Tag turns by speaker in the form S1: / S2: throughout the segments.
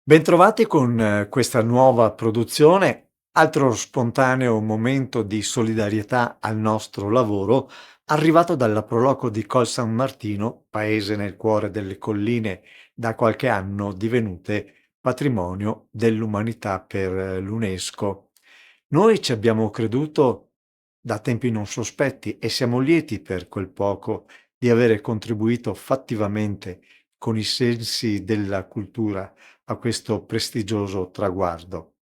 S1: Bentrovati con questa nuova produzione, altro spontaneo momento di solidarietà al nostro lavoro, arrivato dalla Proloco di Col San Martino, paese nel cuore delle colline da qualche anno divenute patrimonio dell'umanità per l'UNESCO. Noi ci abbiamo creduto da tempi non sospetti e siamo lieti per quel poco di avere contribuito fattivamente con i sensi della cultura a questo prestigioso traguardo.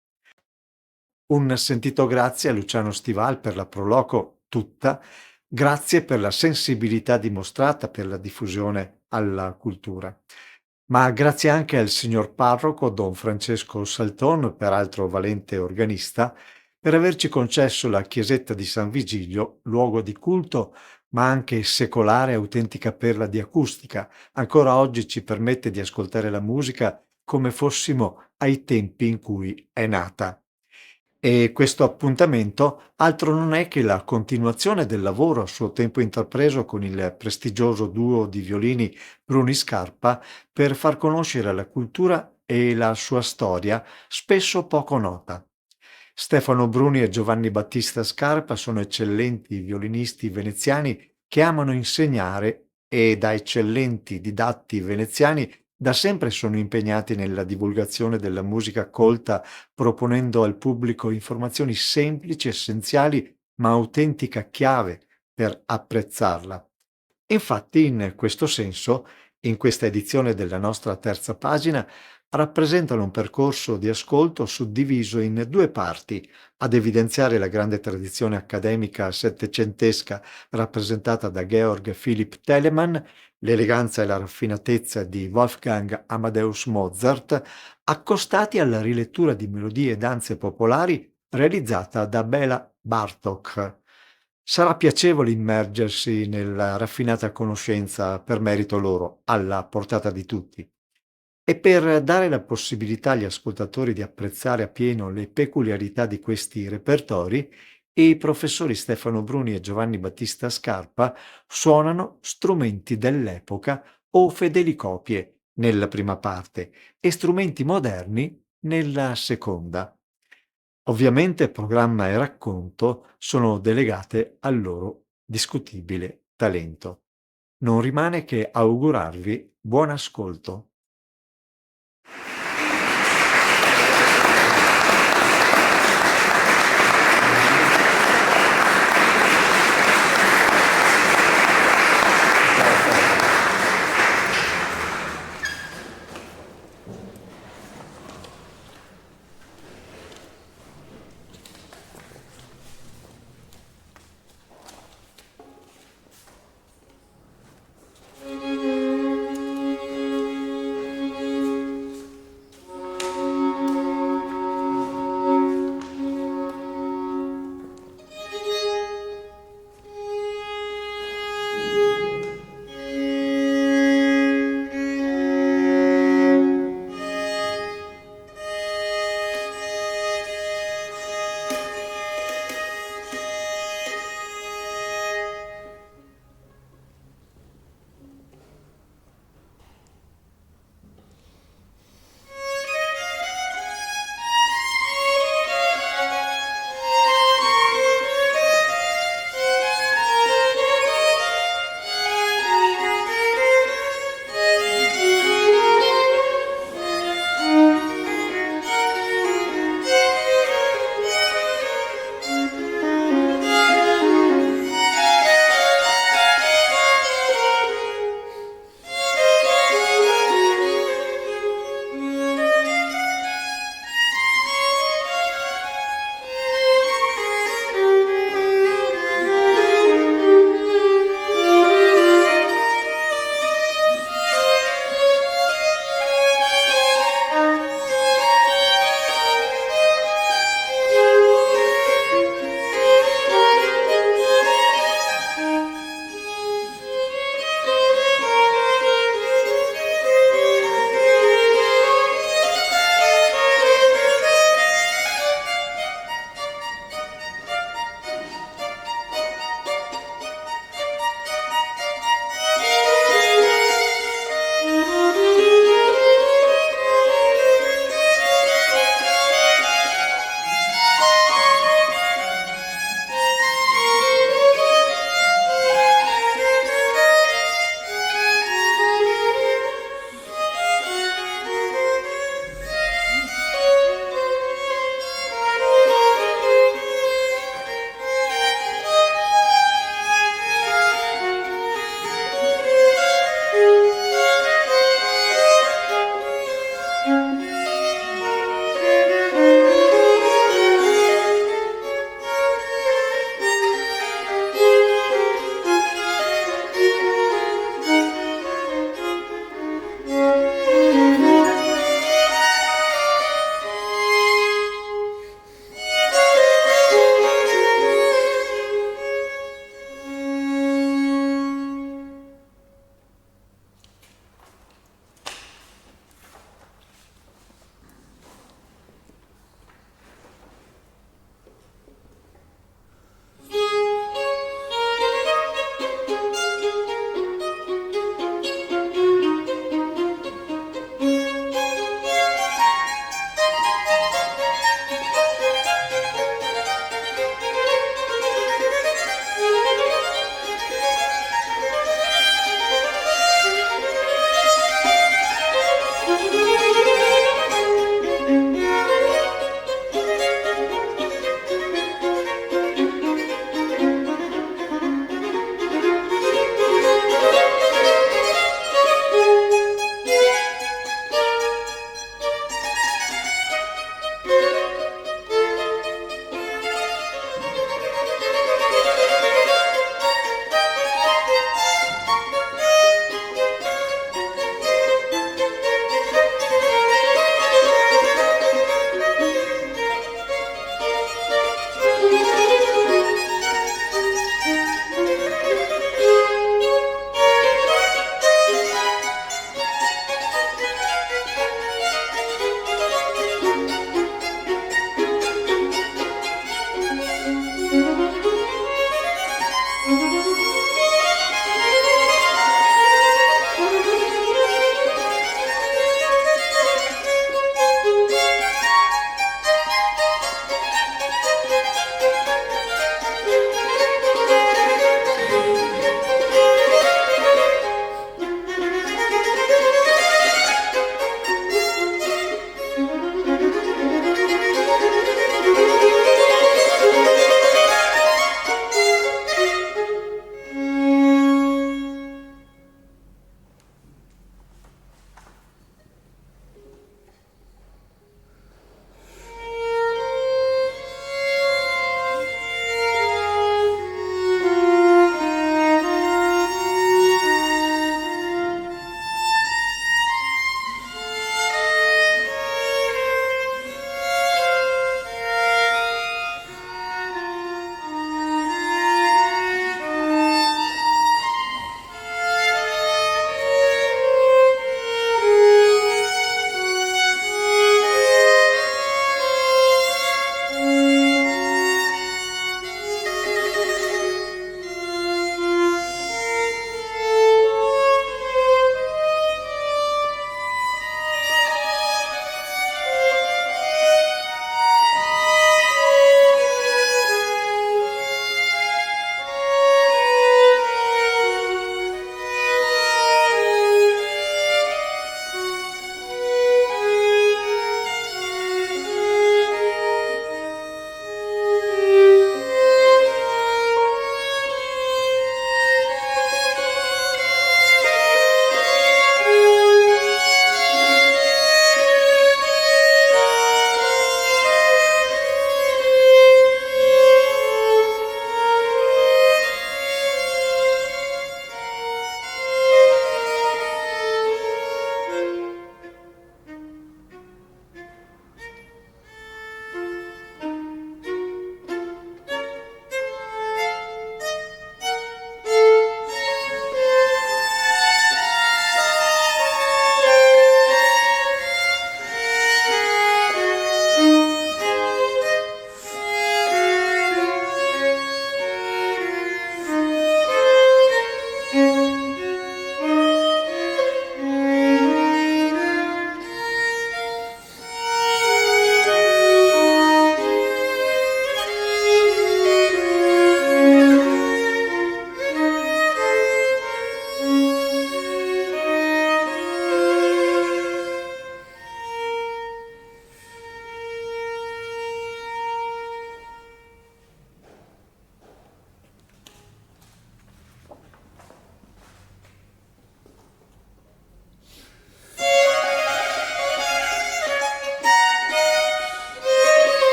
S1: Un sentito grazie a Luciano Stival per la Proloco tutta, grazie per la sensibilità dimostrata per la diffusione alla cultura. Ma grazie anche al signor parroco Don Francesco Salton, peraltro valente organista, per averci concesso la chiesetta di San Vigilio, luogo di culto, ma anche secolare autentica perla di acustica. Ancora oggi ci permette di ascoltare la musica come fossimo ai tempi in cui è nata. E questo appuntamento altro non è che la continuazione del lavoro a suo tempo intrapreso con il prestigioso duo di violini Bruni Scarpa per far conoscere la cultura e la sua storia, spesso poco nota. Stefano Bruni e Giovanni Battista Scarpa sono eccellenti violinisti veneziani che amano insegnare e da eccellenti didatti veneziani da sempre sono impegnati nella divulgazione della musica colta, proponendo al pubblico informazioni semplici, essenziali, ma autentica chiave per apprezzarla. Infatti, in questo senso, in questa edizione della nostra terza pagina, rappresentano un percorso di ascolto suddiviso in due parti, ad evidenziare la grande tradizione accademica settecentesca rappresentata da Georg Philipp Telemann, l'eleganza e la raffinatezza di Wolfgang Amadeus Mozart, accostati alla rilettura di melodie e danze popolari realizzata da Bela Bartók. Sarà piacevole immergersi nella raffinata conoscenza per merito loro, alla portata di tutti. E per dare la possibilità agli ascoltatori di apprezzare appieno le peculiarità di questi repertori, i professori Stefano Bruni e Giovanni Battista Scarpa suonano strumenti dell'epoca o fedeli copie nella prima parte e strumenti moderni nella seconda. Ovviamente programma e racconto sono delegate al loro discutibile talento. Non rimane che augurarvi buon ascolto.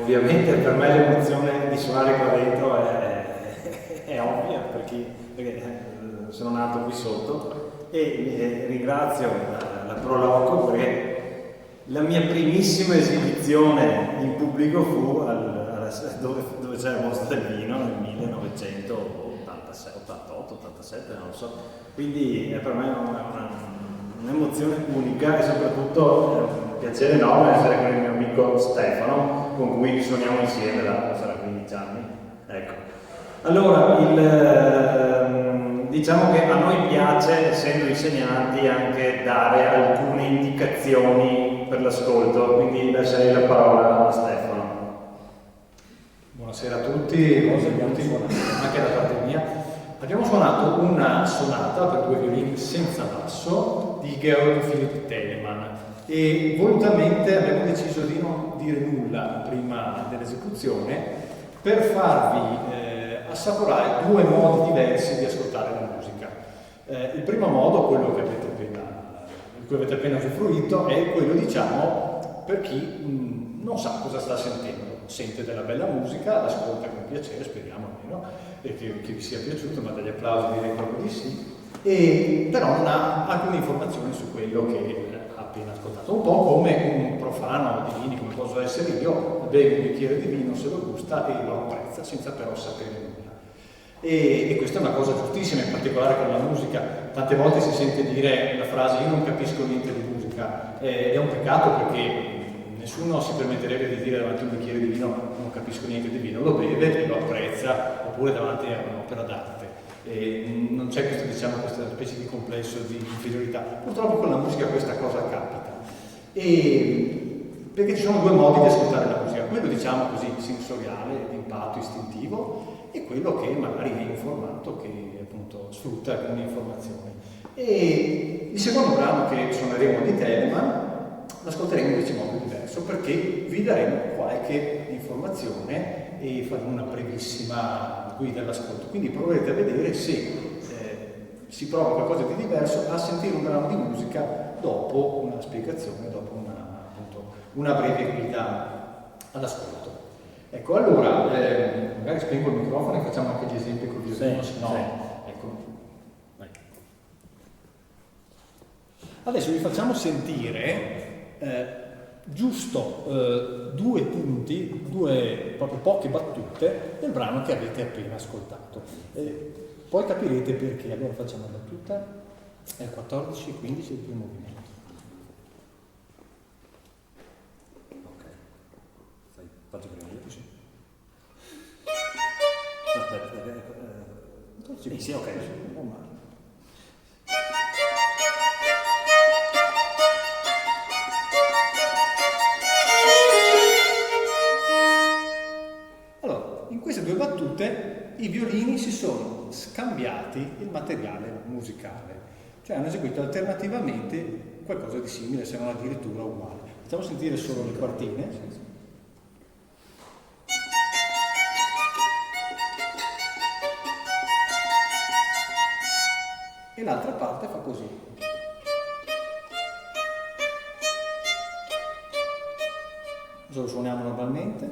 S2: Ovviamente per me l'emozione di suonare qua dentro è ovvia perché sono nato qui sotto e ringrazio la Pro Loco perché la mia primissima esibizione in pubblico fu dove c'era il Mostro del Vino nel 1986, 88, 87, non lo so. Quindi per me è un'emozione unica e soprattutto un piacere enorme essere con il mio amico Stefano, con cui suoniamo insieme da sarà 15 anni. Ecco. Allora, diciamo che a noi piace, essendo insegnanti, anche dare alcune indicazioni per l'ascolto, quindi lascerei la parola a Stefano.
S3: Buonasera a tutti, anche da parte mia. Abbiamo suonato una sonata per 2 violini senza basso di Georg Philipp Telemann e volutamente abbiamo deciso di non dire nulla prima dell'esecuzione per farvi assaporare 2 modi diversi di ascoltare la musica. Il primo modo, quello di cui avete appena usufruito, è quello, diciamo, per chi non sa cosa sta sentendo. Sente della bella musica, l'ascolta con piacere, speriamo almeno, e che vi sia piaciuto, ma dagli applausi direi proprio di sì, però non ha alcune informazioni su quello che ha appena ascoltato. Un po' come un profano di vini, come posso essere io, beve un bicchiere di vino, se lo gusta e lo apprezza senza però sapere nulla. E questa è una cosa giustissima, in particolare con la musica. Tante volte si sente dire la frase io non capisco niente di musica, è un peccato perché nessuno si permetterebbe di dire davanti a un bicchiere di vino non capisco niente di vino, lo beve e lo apprezza, oppure davanti a un'opera d'arte. Non c'è questa specie di complesso di inferiorità. Purtroppo con la musica questa cosa capita. Perché ci sono 2 modi di ascoltare la musica, quello diciamo così sensoriale, di impatto istintivo, e quello che magari è informato, che appunto sfrutta alcune informazioni. E il secondo brano che suoneremo di Telemann l'ascolteremo invece in modo diverso perché vi daremo qualche informazione e faremo una brevissima guida all'ascolto. Quindi proverete a vedere se si prova qualcosa di diverso a sentire un brano di musica dopo una spiegazione, dopo una breve guida all'ascolto. Ecco, allora, magari spengo il microfono e facciamo anche gli esempi col violino, se no. Ecco. Vai. Adesso vi facciamo sentire giusto 2 punti, 2 proprio poche battute del brano che avete appena ascoltato. Poi capirete perché. Allora facciamo la battuta, è 14 e 15 il primo movimento.
S2: Ok, faccio prima io?
S3: Sì.
S2: Aspetta, sì, ok.
S3: Allora, in queste 2 battute i violini si sono scambiati il materiale musicale, cioè hanno eseguito alternativamente qualcosa di simile, se non addirittura uguale. Facciamo sentire solo le quartine. E l'altra parte fa così. Cosa lo suoniamo normalmente?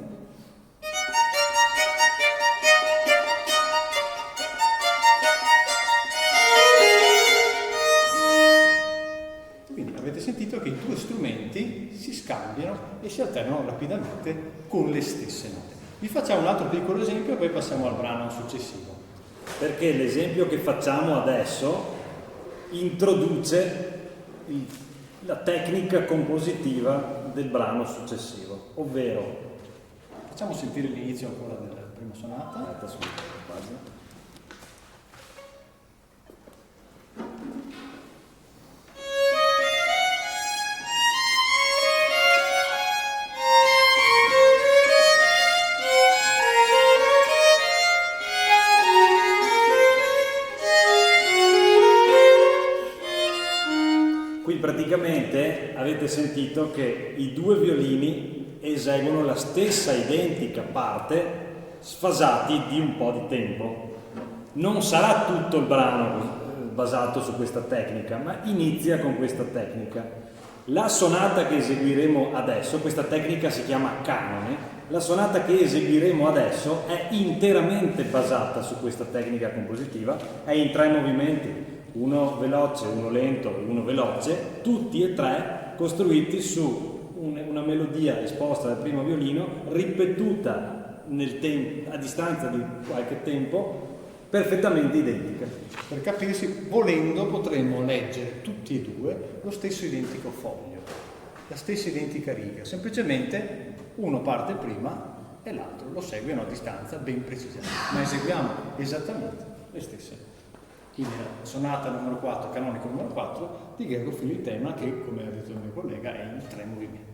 S3: Quindi avete sentito che i 2 strumenti si scambiano e si alternano rapidamente con le stesse note. Vi facciamo un altro piccolo esempio e poi passiamo al brano successivo.
S2: Perché l'esempio che facciamo adesso introduce la tecnica compositiva del brano successivo, ovvero
S3: facciamo sentire l'inizio ancora della prima sonata.
S2: Qui praticamente avete sentito che i 2 violini eseguono la stessa identica parte sfasati di un po' di tempo. Non sarà tutto il brano basato su questa tecnica, ma inizia con questa tecnica. La sonata che eseguiremo adesso, questa tecnica si chiama canone, la sonata che eseguiremo adesso è interamente basata su questa tecnica compositiva, è in 3 movimenti, uno veloce, uno lento e uno veloce, tutti e 3 costruiti su una melodia esposta dal primo violino, ripetuta a distanza di qualche tempo, perfettamente identica.
S3: Per capirsi, volendo potremmo leggere tutti e due lo stesso identico foglio, la stessa identica riga, semplicemente uno parte prima e l'altro lo segue a una distanza ben precisa, ma eseguiamo esattamente le stesse. Quindi la sonata numero 4, canonico numero 4 di Georg Philipp Telemann, che, come ha detto il mio collega, è in 3 movimenti.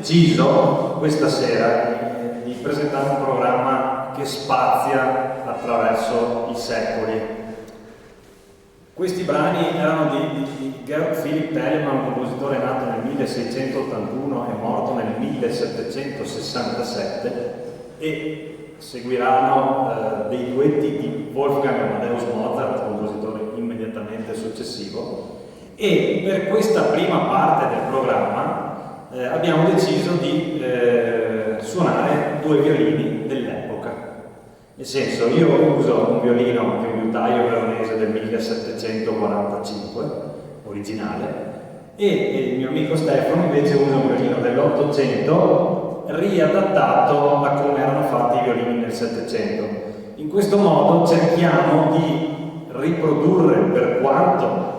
S2: deciso questa sera di presentare un programma che spazia attraverso i secoli. Questi brani erano di Georg Philipp Telemann, un compositore nato nel 1681 e morto nel 1767, e seguiranno dei duetti di Wolfgang Amadeus Mozart, compositore immediatamente successivo, e per questa prima parte del programma abbiamo deciso di suonare due violini dell'epoca. Nel senso, io uso un violino che è un liutaio veronese del 1745, originale, e il mio amico Stefano invece usa un violino dell'800 riadattato a come erano fatti i violini nel 700. In questo modo cerchiamo di riprodurre, per quanto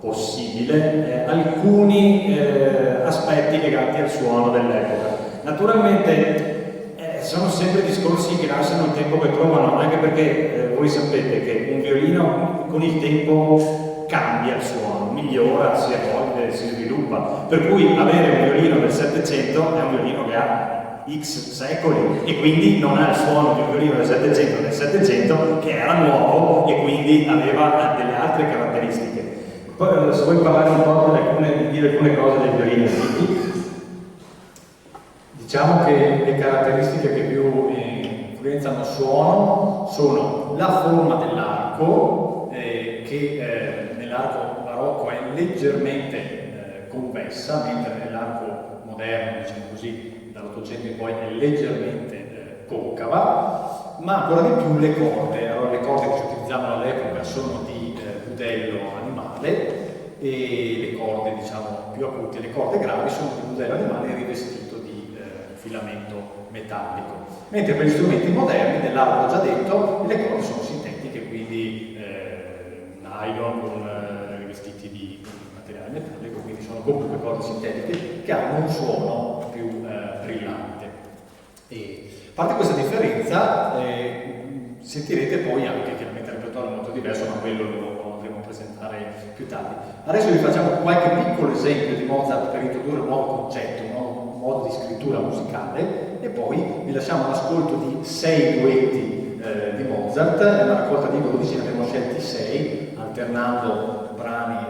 S2: possibile, alcuni aspetti legati al suono dell'epoca. Naturalmente sono sempre discorsi che lasciano il tempo che trovano, anche perché voi sapete che un violino con il tempo cambia il suono, migliora, si evolve, si sviluppa, per cui avere un violino del 700 è un violino che ha X secoli e quindi non ha il suono di un violino del 700 che era nuovo e quindi aveva delle altre caratteristiche. Poi, se vuoi parlare un po' di dire alcune cose dei violini antichi.
S3: Diciamo che le caratteristiche che più influenzano il suono sono la forma dell'arco, che nell'arco barocco è leggermente convessa, mentre nell'arco moderno, diciamo così, dall'800 in poi è leggermente concava, ma ancora di più le corde. Allora, le corde che si utilizzavano all'epoca sono di budello animale, e le corde, diciamo, più acute, le corde gravi, sono di budello animale rivestito filamento metallico, mentre per gli strumenti moderni, nell'arco ho già detto, le corde sono sintetiche, quindi nylon con rivestiti di materiale metallico, quindi sono comunque corde sintetiche che hanno un suono più brillante. E a parte questa differenza, sentirete poi anche chiaramente il repertorio è molto diverso, ma quello lo andremo a presentare più tardi. Adesso vi facciamo qualche piccolo esempio di Mozart per introdurre un nuovo concetto, un nuovo modo di scrittura musicale, e poi vi lasciamo l'ascolto di 6 duetti di Mozart. È una raccolta di 12, ne abbiamo scelti 6, alternando brani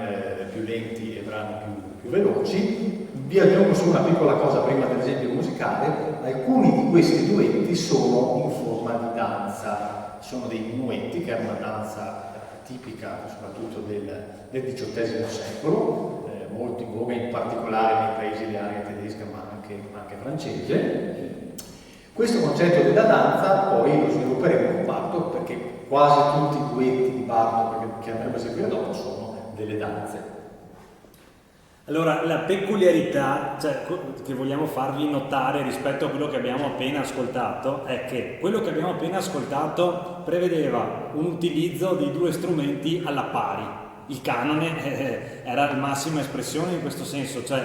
S3: più lenti e brani più veloci. Vi aggiungo su una piccola cosa prima dell'esempio musicale: alcuni di questi duetti sono in forma di danza, sono dei minuetti, che era una danza tipica soprattutto del XVIII secolo, molto in voga in particolare nei paesi di area tedesca ma anche francese. Questo concetto della danza poi lo svilupperemo con Bartók, perché quasi tutti i duetti di Bartók che andremo a seguire dopo sono delle danze.
S2: Allora, la peculiarità che vogliamo farvi notare rispetto a quello che abbiamo appena ascoltato è che quello che abbiamo appena ascoltato prevedeva un utilizzo di due strumenti alla pari. Il canone era la massima espressione in questo senso, cioè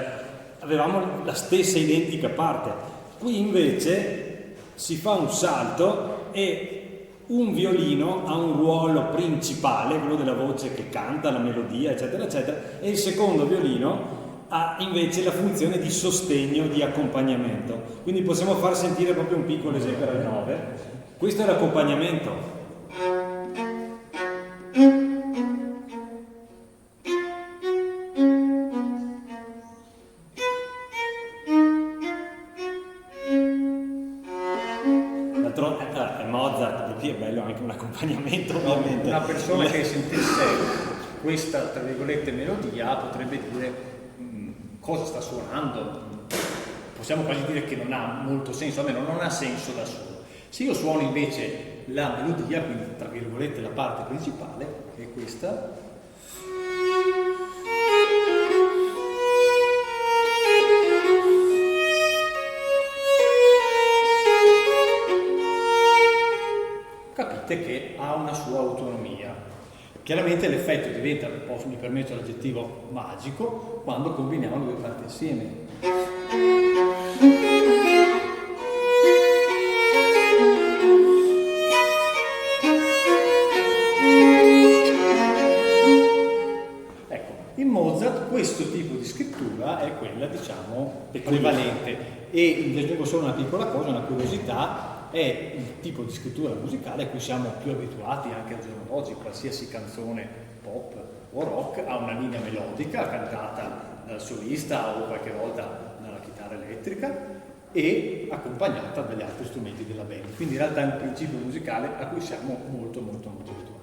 S2: avevamo la stessa identica parte. Qui invece si fa un salto e un violino ha un ruolo principale, quello della voce che canta, la melodia, eccetera, eccetera, e il secondo violino ha invece la funzione di sostegno, di accompagnamento. Quindi possiamo far sentire proprio un piccolo esempio dal 9. Questo è l'accompagnamento. È bello anche un accompagnamento, ovviamente.
S3: Una persona che sentisse questa, tra virgolette, melodia potrebbe dire cosa sta suonando. Possiamo quasi dire che non ha molto senso, almeno non ha senso da solo. Se io suono invece la melodia, quindi tra virgolette la parte principale, che è questa, capite che ha una sua autonomia. Chiaramente l'effetto diventa, mi permetto l'aggettivo magico, quando combiniamo le due parti insieme. Ecco, in Mozart questo tipo di scrittura è quella, diciamo, prevalente. E vi aggiungo solo una piccola cosa, una curiosità: è il tipo di scrittura musicale a cui siamo più abituati anche al giorno d'oggi. Qualsiasi canzone pop o rock ha una linea melodica cantata dal solista o qualche volta dalla chitarra elettrica e accompagnata dagli altri strumenti della band. Quindi in realtà è un principio musicale a cui siamo molto abituati.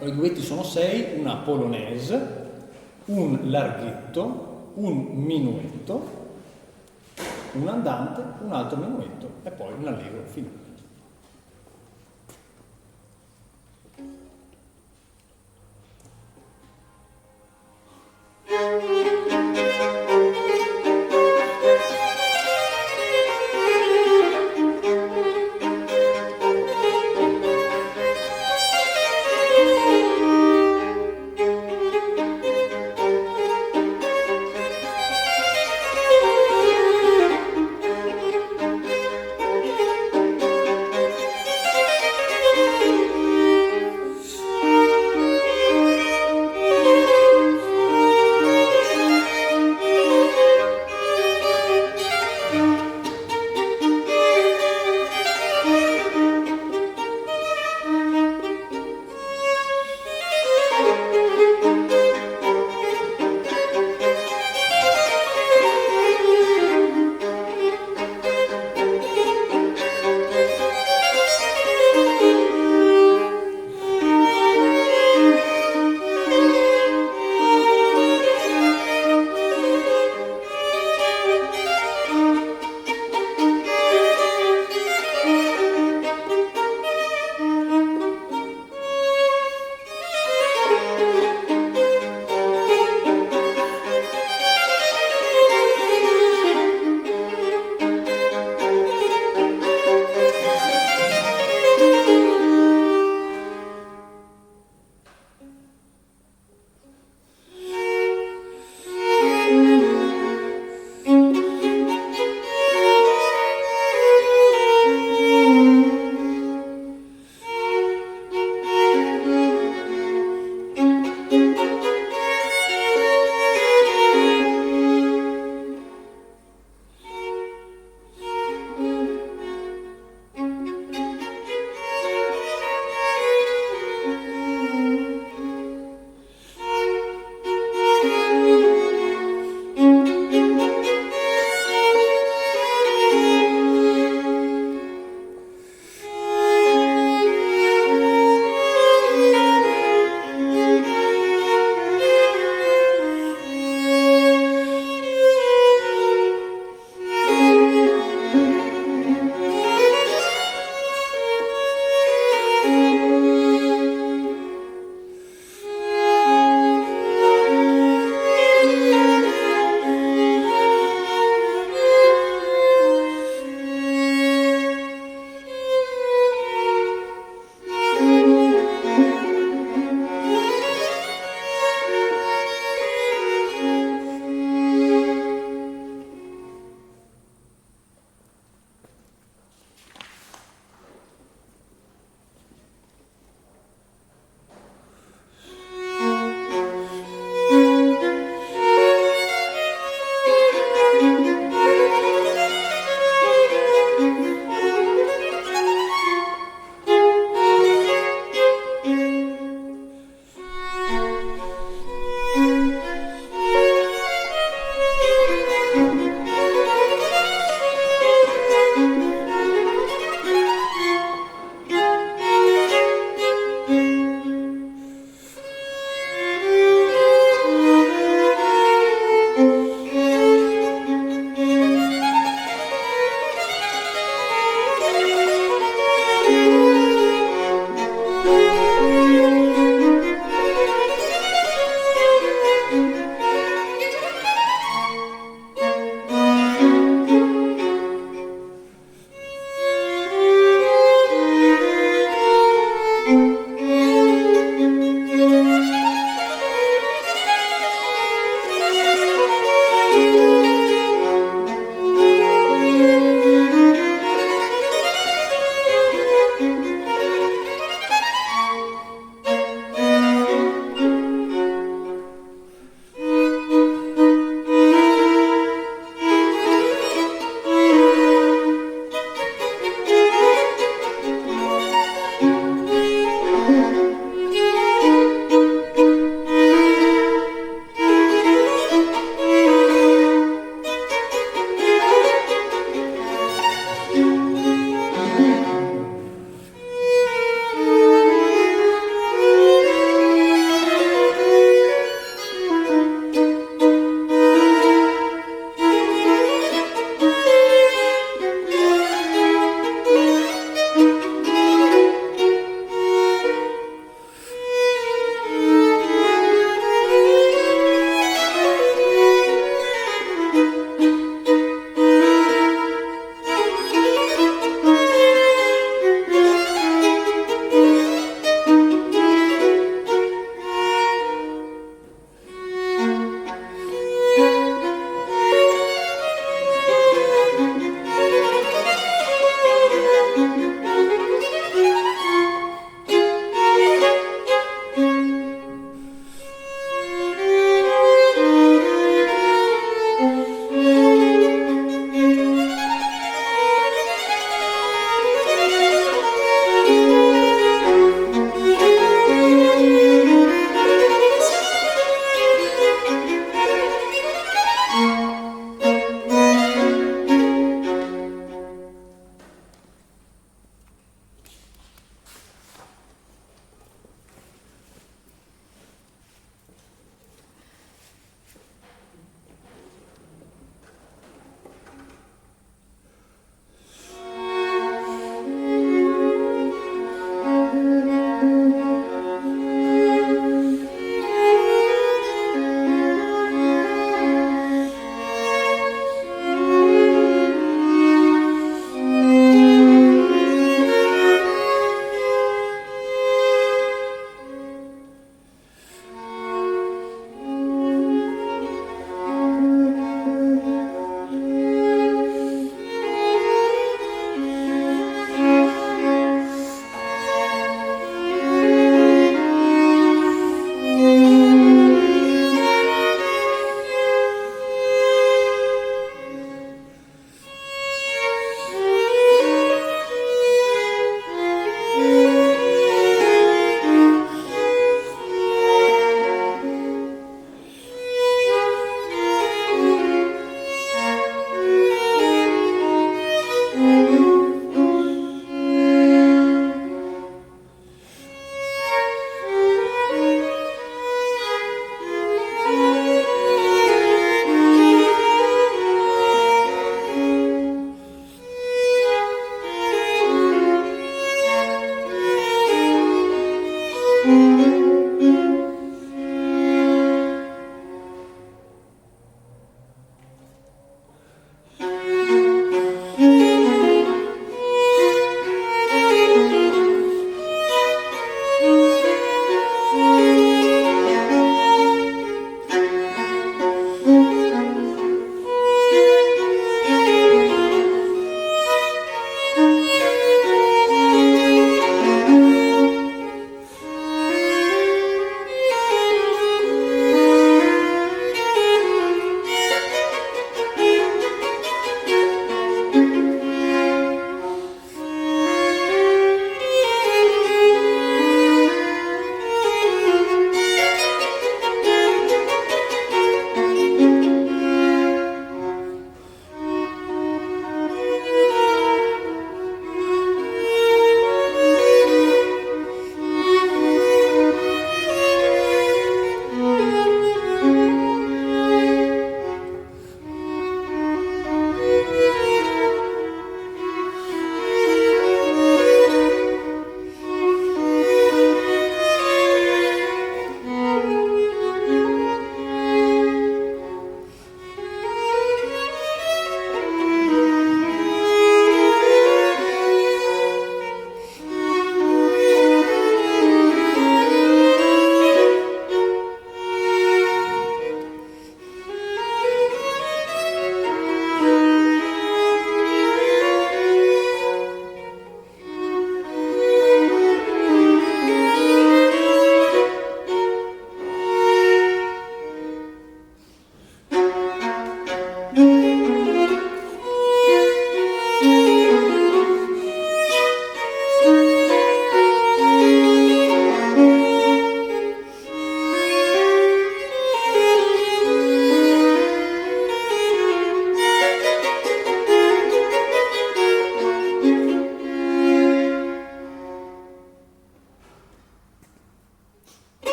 S3: I duetti sono 6: una polonaise, un larghetto, un minuetto, un andante, un altro minuetto e poi un allegro finale.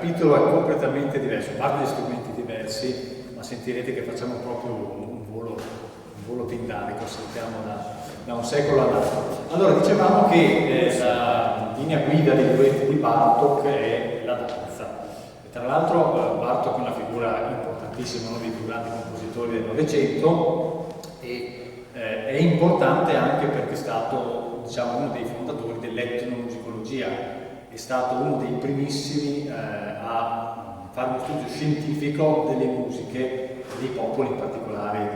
S3: capitolo è completamente diverso, a parte gli strumenti diversi, ma sentirete che facciamo proprio un volo pindarico, saltiamo da un secolo all'altro. Allora, dicevamo che la linea guida dei duetti di Bartók è la danza. E tra l'altro Bartók è una figura importantissima, uno dei più grandi compositori del Novecento, e è importante anche perché è stato, diciamo, uno dei fondatori dell'etnomusicologia, è stato uno dei primissimi a fare uno studio scientifico delle musiche dei popoli, in particolare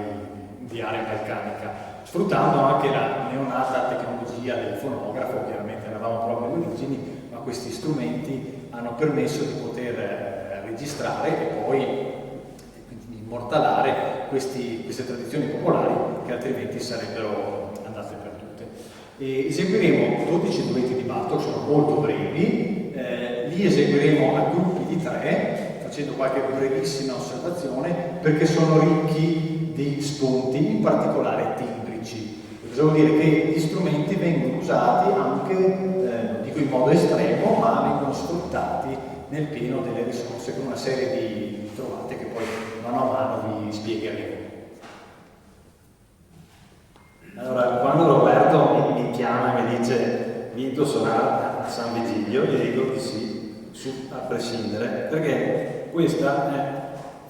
S3: di area balcanica, sfruttando anche la neonata tecnologia del fonografo. Chiaramente eravamo proprio alle origini, ma questi strumenti hanno permesso di poter registrare e poi quindi immortalare queste tradizioni popolari che altrimenti sarebbero andate perdute. E eseguiremo 12 duetti di Bartók, sono molto brevi, li eseguiremo a gruppi di 3, facendo qualche brevissima osservazione, perché sono ricchi di spunti, in particolare timbrici. Cosa vuol dire? Che gli strumenti vengono usati anche, non dico in modo estremo, ma vengono sfruttati nel pieno delle risorse, con una serie di trovate che poi mano a mano vi spiegheremo.
S2: Allora, quando Roberto mi chiama e mi dice vieni a suonare a San Vigilio, gli dico di sì, a prescindere, perché questa è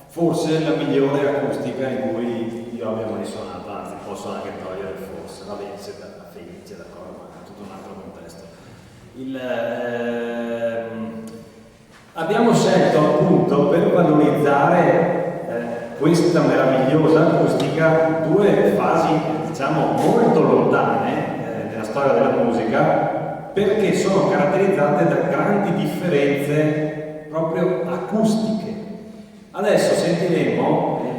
S2: forse la migliore acustica in cui io abbia mai suonato, anzi posso anche togliere forse, va bene, siete felici, d'accordo, ma è tutto un altro contesto. Abbiamo scelto appunto per valorizzare questa meravigliosa acustica due fasi, diciamo, molto lontane nella storia della musica, perché sono caratterizzate da grandi differenze proprio acustiche. Adesso sentiremo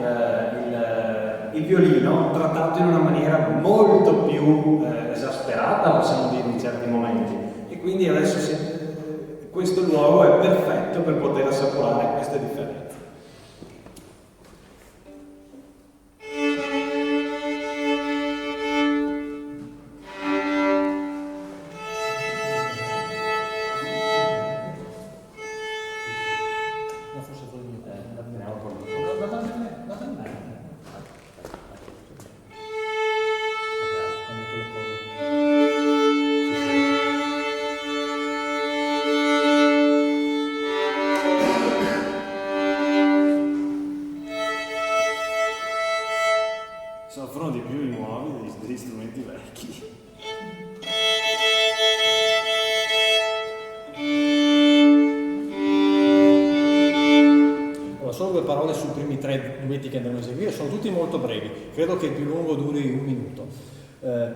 S2: il violino trattato in una maniera molto più esasperata, possiamo dire, in certi momenti, e quindi adesso questo luogo è perfetto per poter assaporare queste differenze. Soffrono di più i nuovi degli strumenti vecchi.
S3: Allora, solo due parole sui primi 3 duetti che andremo a eseguire, sono tutti molto brevi, credo che il più lungo duri 1 minuto.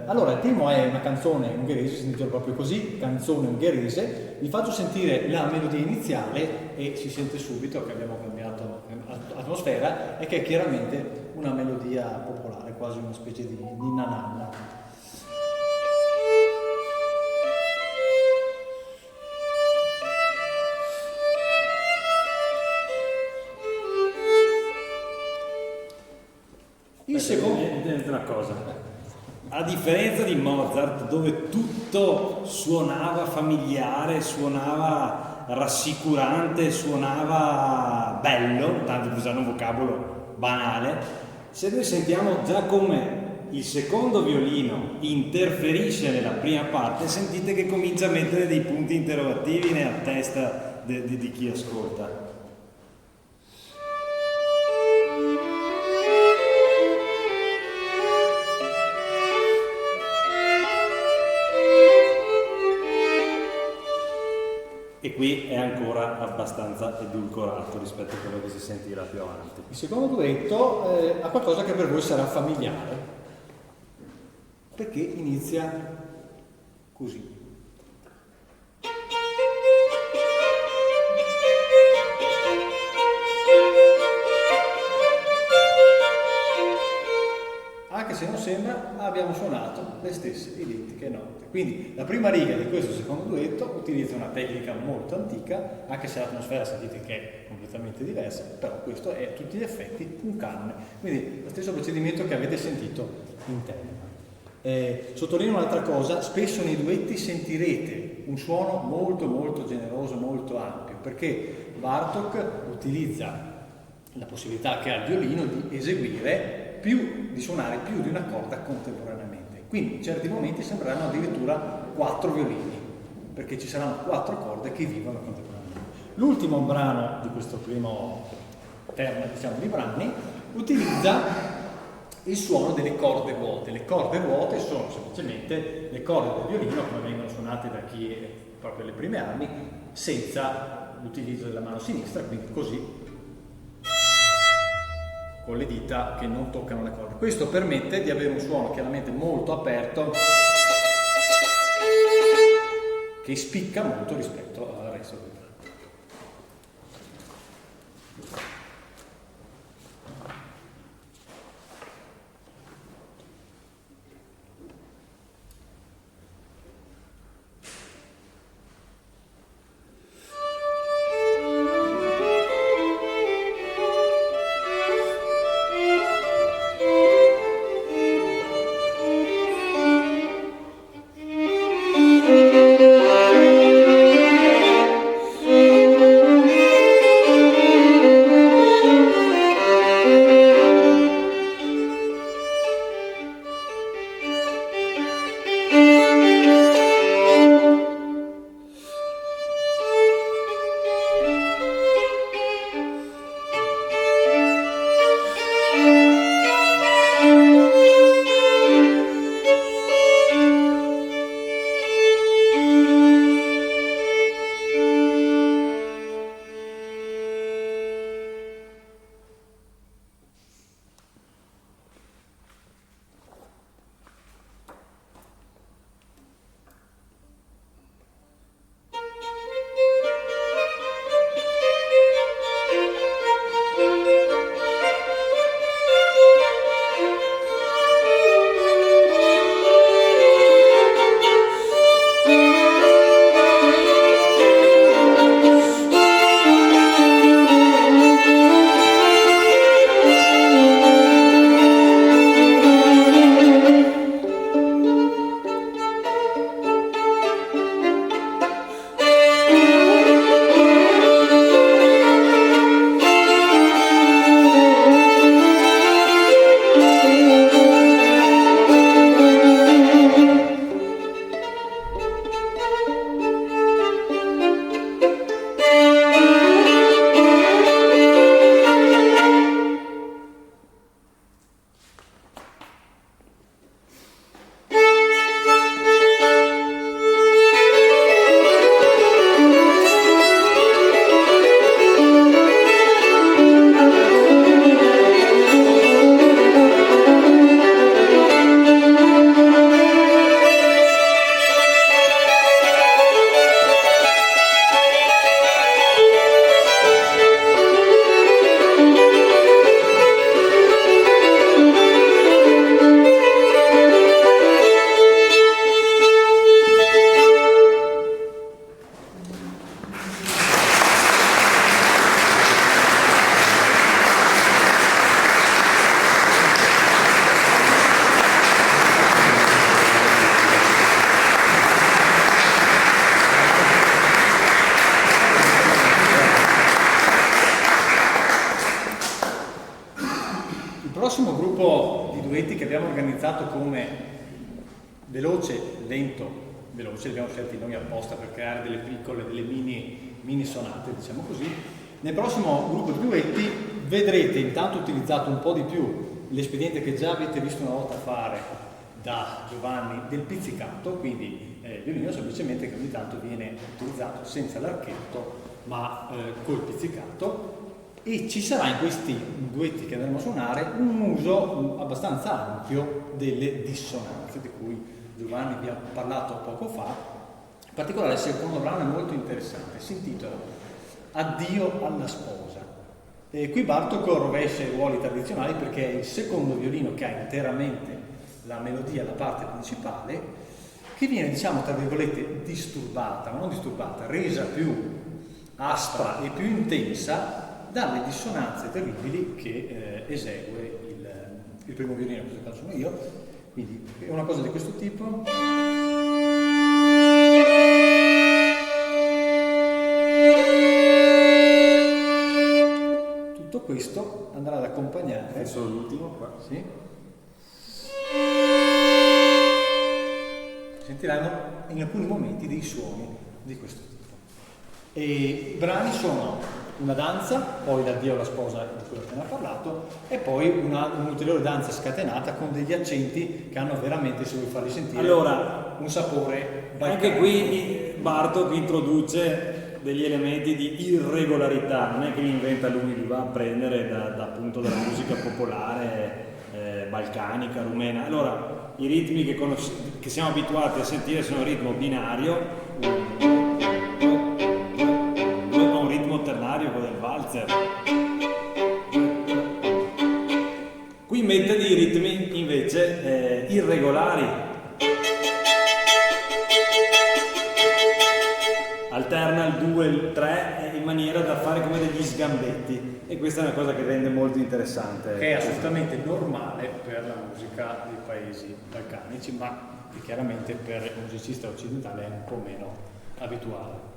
S3: Allora, il primo è una canzone ungherese, si intitola proprio così, canzone ungherese. Vi faccio sentire la melodia iniziale e si sente subito che abbiamo cambiato atmosfera e che è chiaramente una melodia popolare, quasi una specie di ninna nanna. Il secondo...
S2: Una cosa, a differenza di Mozart, dove tutto suonava familiare, suonava rassicurante, suonava bello, tanto per usare un vocabolo banale, se noi sentiamo già come il secondo violino interferisce nella prima parte, sentite che comincia a mettere dei punti interrogativi nella testa di chi ascolta. E qui è ancora abbastanza edulcorato rispetto a quello che si sentirà più avanti.
S3: Il secondo duetto ha qualcosa che per voi sarà familiare, perché inizia così. Anche se non sembra, abbiamo suonato le stesse identiche note. Quindi la prima riga di questo secondo duetto utilizza una tecnica molto antica, anche se l'atmosfera sentite che è completamente diversa, però questo è a tutti gli effetti un canone. Quindi lo stesso procedimento che avete sentito in Telemann. Sottolineo un'altra cosa, spesso nei duetti sentirete un suono molto molto generoso, molto ampio, perché Bartók utilizza la possibilità che ha il violino di eseguire di suonare più di una corda contemporaneamente. Quindi in certi momenti sembreranno addirittura 4 violini, perché ci saranno 4 corde che vivono contemporaneamente. L'ultimo brano di questo primo terma, diciamo, di brani utilizza il suono delle corde vuote. Le corde vuote sono semplicemente le corde del violino come vengono suonate da chi è proprio alle prime armi, senza l'utilizzo della mano sinistra, quindi così, con le dita che non toccano le corde. Questo permette di avere un suono chiaramente molto aperto, che spicca molto rispetto al resto del brano. prossimo gruppo di duetti che abbiamo organizzato come veloce, lento, veloce, li abbiamo scelti noi apposta per creare delle piccole, delle mini sonate, diciamo così. Nel prossimo gruppo di duetti vedrete intanto utilizzato un po' di più l'espediente che già avete visto una volta fare da Giovanni del pizzicato, quindi il violino semplicemente che ogni tanto viene utilizzato senza l'archetto ma col pizzicato, e ci sarà in questi duetti che andremo a suonare un uso abbastanza ampio delle dissonanze di cui Giovanni vi ha parlato poco fa. In particolare il secondo brano è molto interessante, si intitola Addio alla sposa. E qui Bartók rovescia i ruoli tradizionali perché è il secondo violino che ha interamente la melodia, la parte principale, che viene, diciamo, tra virgolette, disturbata, ma non disturbata, resa più aspra e più intensa dalle dissonanze terribili che esegue il primo violino, in questo caso sono io, Quindi è una cosa di questo tipo. Tutto questo andrà ad accompagnare.
S2: È solo l'ultimo qua.
S3: Sì. Sentiranno in alcuni momenti dei suoni di questo tipo. E i brani sono una danza, poi l'addio alla sposa di cui ho appena parlato, e poi un'ulteriore danza scatenata con degli accenti che hanno veramente, se vuoi farli sentire,
S2: Allora,
S3: un sapore balcanico.
S2: anche qui Bartok introduce degli elementi di irregolarità, non è che li inventa lui, li va a prendere appunto dalla musica popolare balcanica, rumena. Allora, i ritmi che siamo abituati a sentire sono un ritmo binario, un ritmo ternario, quello del valzer. Qui mette dei ritmi invece irregolari, alterna il 2 e il 3 in maniera da fare come degli sgambetti, e questa è una cosa che rende molto interessante.
S3: Che è assolutamente normale per la musica dei paesi balcanici, ma che chiaramente per il musicista occidentale è un po' meno abituale.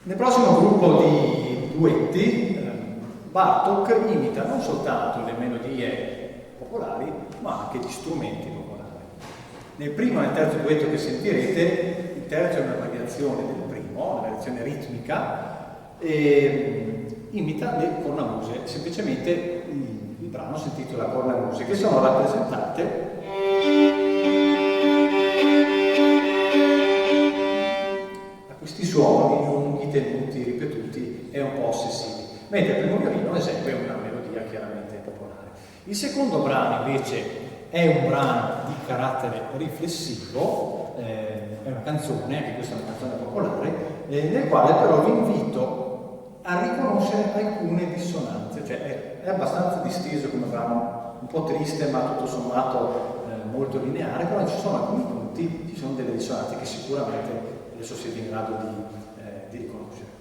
S3: Nel prossimo gruppo di duetti, Bartók imita non soltanto le melodie popolari, ma anche gli strumenti popolari. Nel primo e nel terzo duetto che sentirete, il terzo è una variazione del primo, una variazione ritmica, e imita le cornamuse. Semplicemente il brano si intitola Cornamuse, che sono rappresentate da questi suoni lunghi, tenuti, ripetuti e un po' ossessivi, mentre il primo violino esegue una melodia chiaramente popolare. Il secondo brano invece è un brano di carattere riflessivo, è una canzone, anche questa è una canzone popolare, nel quale però vi invito a riconoscere alcune dissonanze, cioè è abbastanza disteso come brano, un po' triste ma tutto sommato molto lineare, però ci sono alcuni punti, ci sono delle dissonanze che sicuramente adesso siete in grado di riconoscere.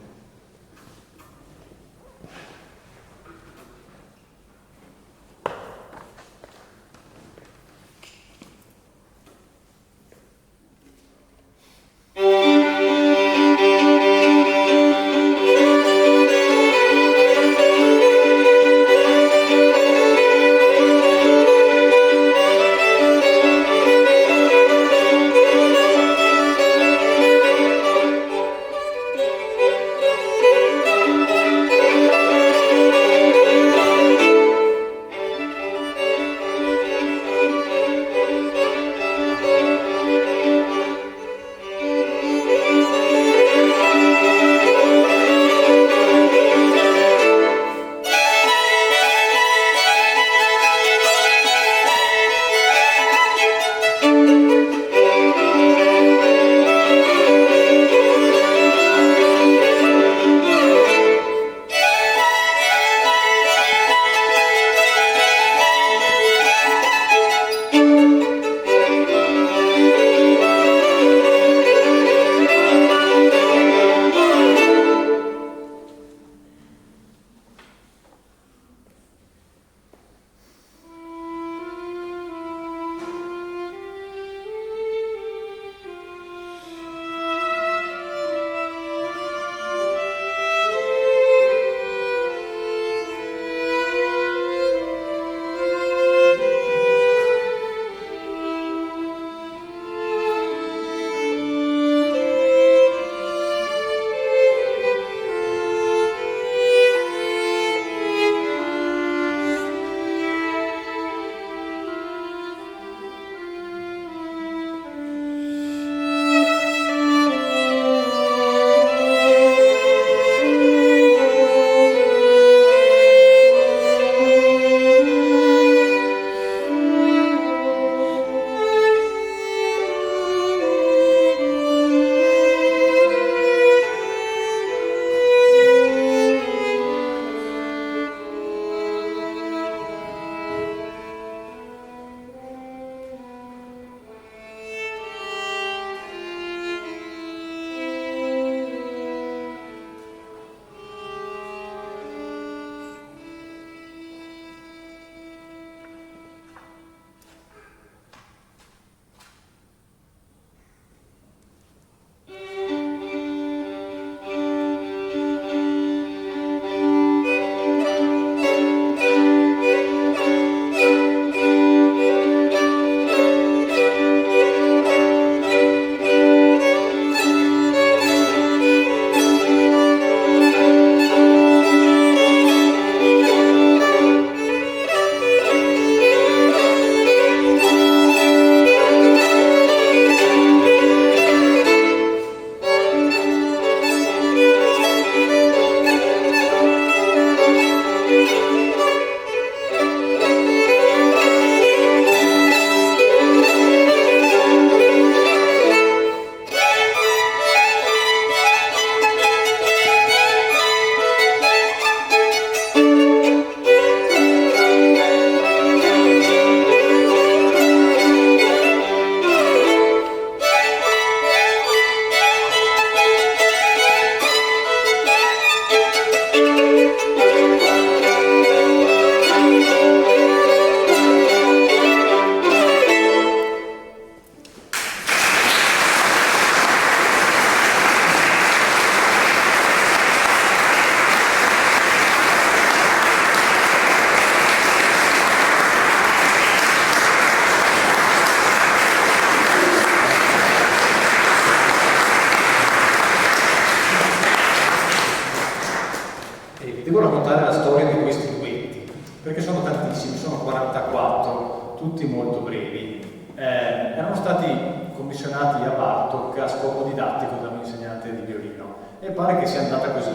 S3: devo raccontare la storia di questi duetti, perché sono tantissimi, sono 44, tutti molto brevi. Erano stati commissionati a Bartók a scopo didattico da un insegnante di violino e pare che sia andata così.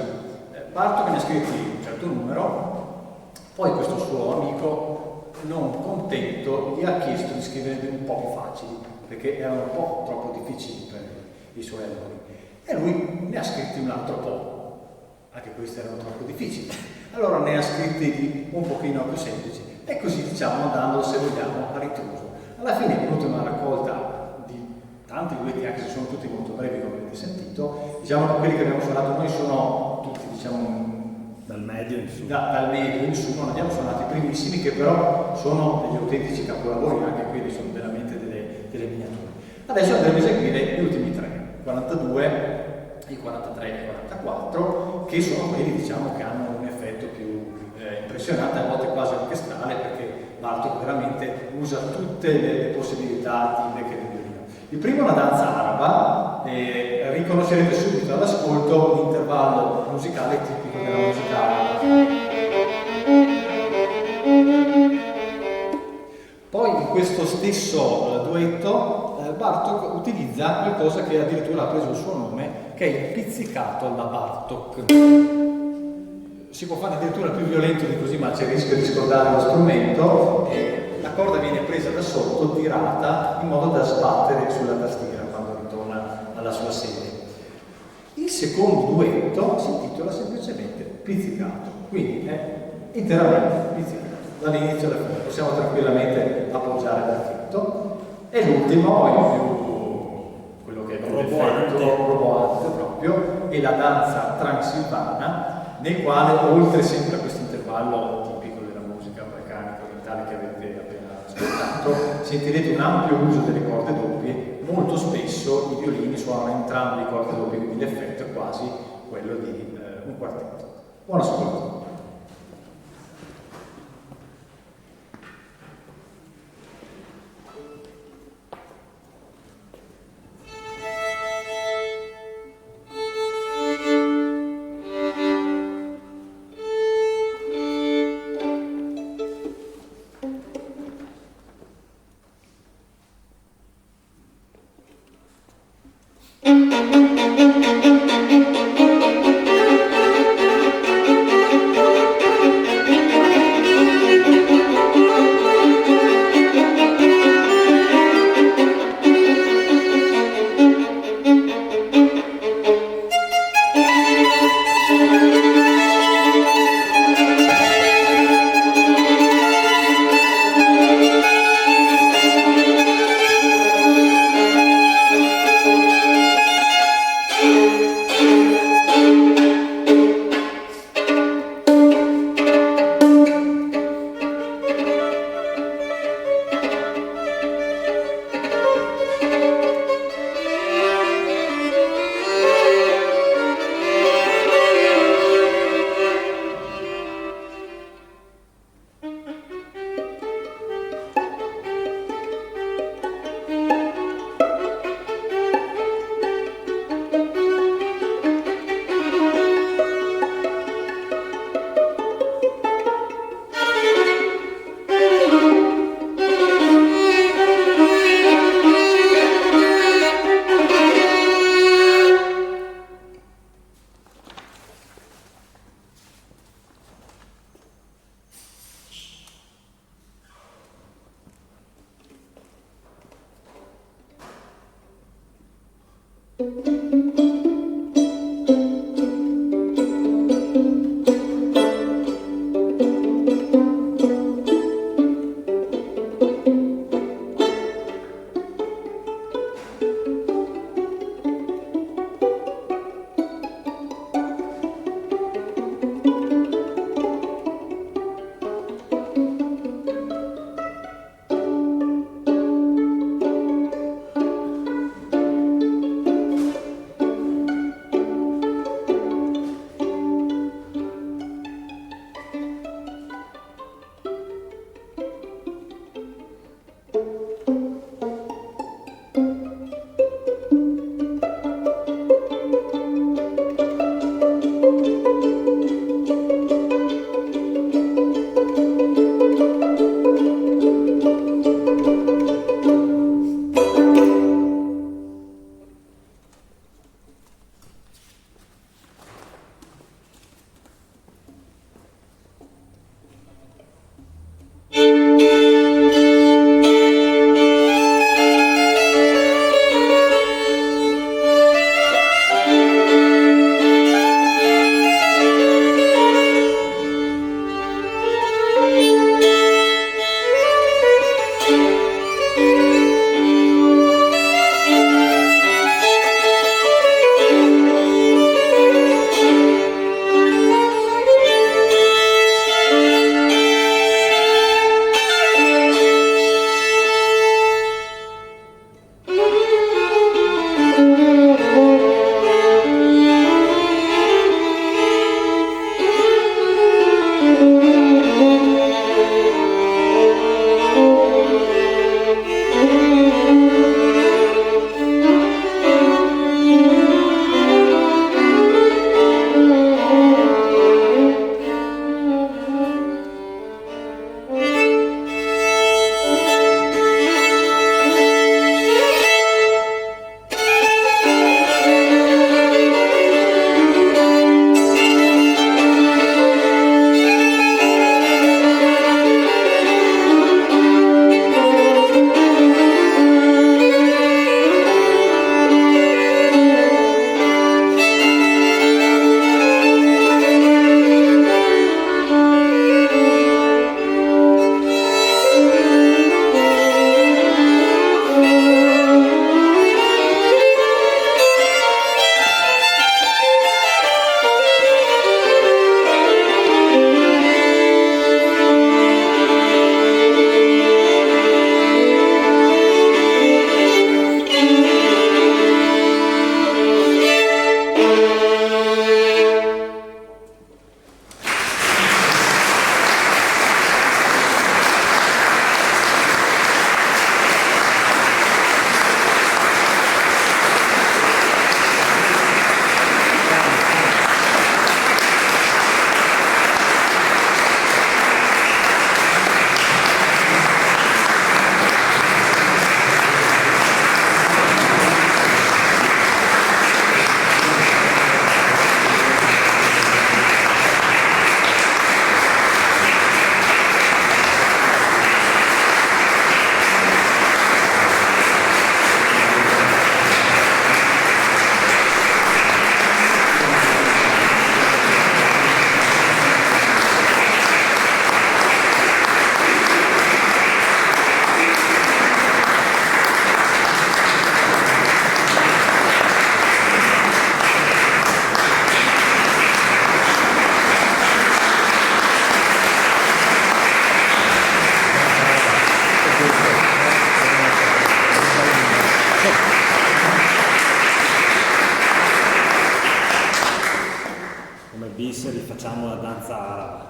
S3: Bartók ne ha scritti un certo numero, poi questo suo amico, non contento, gli ha chiesto di scriverne un po' più facili, perché erano un po' troppo difficili per i suoi allori. E lui ne ha scritti un altro po', anche questi erano troppo difficili. Allora ne ha scritti un pochino più semplici e così, diciamo, andando, se vogliamo, a ritroso. Alla fine è venuta una raccolta di tanti duetti, anche se sono tutti molto brevi, come avete sentito. Diciamo che quelli che abbiamo suonato noi sono tutti, diciamo,
S2: dal medio in su.
S3: Dal medio in su, non abbiamo suonato i primissimi, che però sono degli autentici capolavori, anche quelli sono veramente delle miniature. Adesso andremo a eseguire gli ultimi tre, 42, i 43 e i 44, che sono quelli, diciamo, che hanno un effetto più impressionante, a volte quasi orchestrale, perché Bartók veramente usa tutte le possibilità tipiche del violino. Il primo è una danza araba, e riconoscerete subito all'ascolto l'intervallo musicale tipico della musica araba. Poi in questo stesso duetto Bartók utilizza qualcosa che addirittura ha preso il suo nome, che è il pizzicato alla Bartók. Si può fare addirittura più violento di così, ma c'è il rischio di scordare lo strumento. La corda viene presa da sotto, tirata, in modo da sbattere sulla tastiera quando ritorna alla sua sede. Il secondo duetto si intitola semplicemente pizzicato, quindi è interamente pizzicato, dall'inizio alla fine. Possiamo tranquillamente appoggiare l'archetto. E l'ultimo, in più quello che è più roboante proprio, è la danza transilvana, nel quale, oltre sempre a questo intervallo tipico della musica balcanica orientale che avete appena ascoltato, sentirete un ampio uso delle corde doppie. Molto spesso i violini suonano entrambi le corde doppie, quindi l'effetto è quasi quello di un quartetto. Buon ascolto.
S2: bis rifacciamo la danza araba.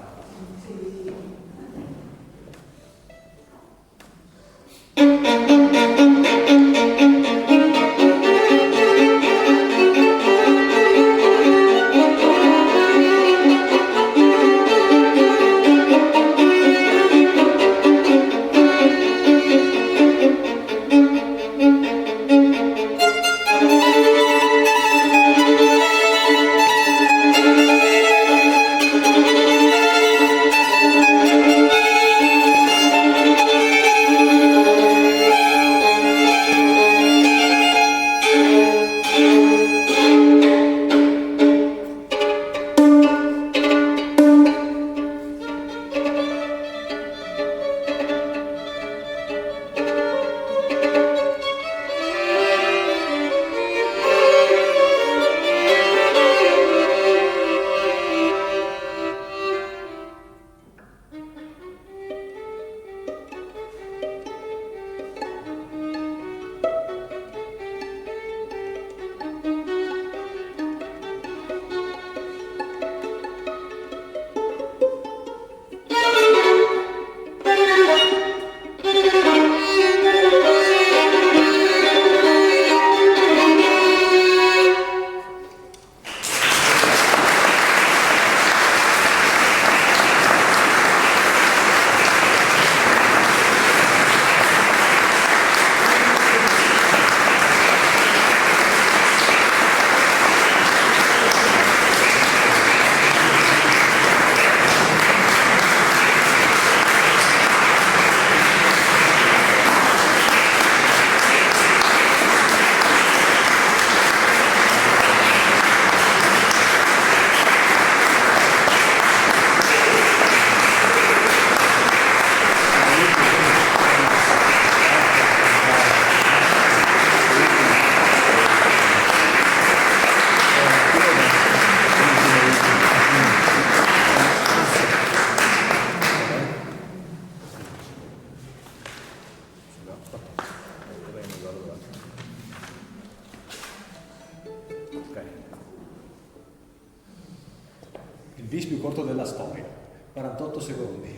S2: Il bis più corto della storia, 48 secondi.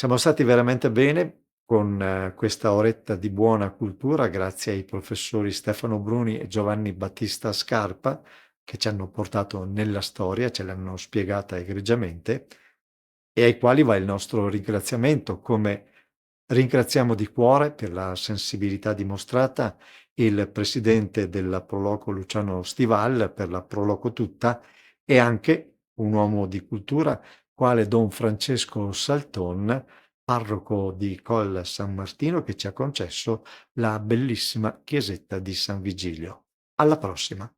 S1: Siamo stati veramente bene con questa oretta di buona cultura grazie ai professori Stefano Bruni e Giovanni Battista Scarpa che ci hanno portato nella storia, ce l'hanno spiegata egregiamente e ai quali va il nostro ringraziamento, come ringraziamo di cuore per la sensibilità dimostrata il presidente della Proloco Luciano Stival per la Proloco tutta e anche un uomo di cultura quale Don Francesco Salton, parroco di Col San Martino, che ci ha concesso la bellissima chiesetta di San Vigilio. Alla prossima!